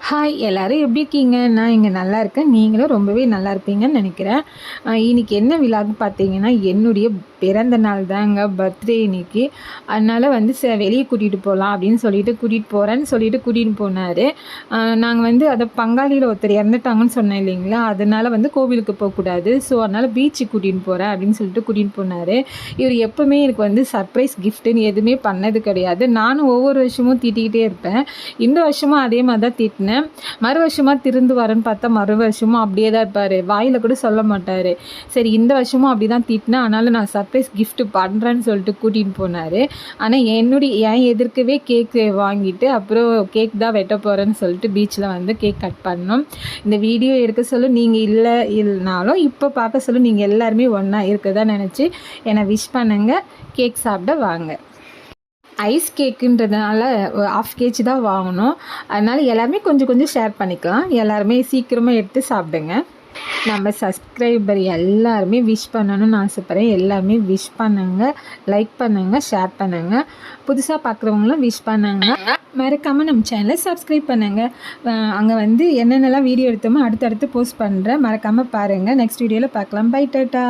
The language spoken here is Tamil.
ஹாய் எல்லாரும் எப்படி இருக்கீங்க? நான் இங்கே நல்லா இருக்கேன். நீங்களும் ரொம்பவே நல்லா இருப்பீங்கன்னு நினைக்கிறேன். இன்னைக்கு என்ன விழான்னு பார்த்தீங்கன்னா, என்னுடைய பிறந்த நாள் தாங்க, பர்த்டே இன்னைக்கு. அதனால வந்து வெளியே கூட்டிகிட்டு போகலாம் அப்படின்னு சொல்லிட்டு கூட்டிகிட்டு போனார். நாங்கள் வந்து அதை பங்காளியில் ஒருத்தர் இறந்துட்டாங்கன்னு சொன்னேன் இல்லைங்களா, அதனால வந்து கோவிலுக்கு போகக்கூடாது. ஸோ அதனால் பீச்சுக்கு கூட்டிகிட்டு போகிறேன் அப்படின்னு சொல்லிட்டு கூட்டிகிட்டு போனார். இவர் எப்போவுமே எனக்கு வந்து சர்ப்ரைஸ் கிஃப்ட்டுன்னு எதுவுமே பண்ணது கிடையாது. நானும் ஒவ்வொரு வருஷமும் திட்டிக்கிட்டே இருப்பேன். இந்த வருஷமும் அதே மாதிரி தான் திட்டினேன். மறு வருஷமாக திருந்து வரேன்னு பார்த்தா மறு வருஷமும் அப்படியே தான் இருப்பார். வாயில் கூட சொல்ல மாட்டார். சரி இந்த வருஷமும் அப்படி தான் திட்டினேன். அதனால் நான் சர்ப்ரைஸ் கிஃப்ட் பண்ணுறேன்னு சொல்லிட்டு கூட்டிகிட்டு போனார். ஆனால் என் எதிர்க்கவே கேக்கு வாங்கிட்டு அப்புறம் கேக் தான் வெட்ட போகிறேன்னு சொல்லிட்டு பீச்சில் வந்து கேக் கட் பண்ணோம். இந்த வீடியோ எடுக்க சொல்ல நீங்கள் இல்லைனாலும் இப்போ பார்க்க சொல்ல நீங்கள் எல்லாருமே ஒன்றா இருக்கதான் நினச்சி என்னை விஷ் பண்ணுங்கள். கேக் சாப்பிட வாங்க. ஐஸ் கேக்குன்றதுனால ½ கேஜி தான் வாங்கணும். அதனால் எல்லாருமே கொஞ்சம் கொஞ்சம் ஷேர் பண்ணிக்கலாம். எல்லாருமே சீக்கிரமாக எடுத்து சாப்பிடுங்க. நம்ம சப்ஸ்கிரைபர் எல்லாருமே விஷ் பண்ணணும்னு ஆசைப்பட்றேன். எல்லாருமே விஷ் பண்ணுங்கள், லைக் பண்ணுங்கள், ஷேர் பண்ணுங்கள். புதுசாக பார்க்குறவங்களும் விஷ் பண்ணுங்க. மறக்காமல் நம்ம சேனலை சப்ஸ்கிரைப் பண்ணுங்கள். அங்கே வந்து என்னென்னலாம் வீடியோ எடுத்தோமோ அடுத்தடுத்து போஸ்ட் பண்ணுறேன். மறக்காமல் பாருங்கள். நெக்ஸ்ட் வீடியோவில் பார்க்கலாம். Bye tata.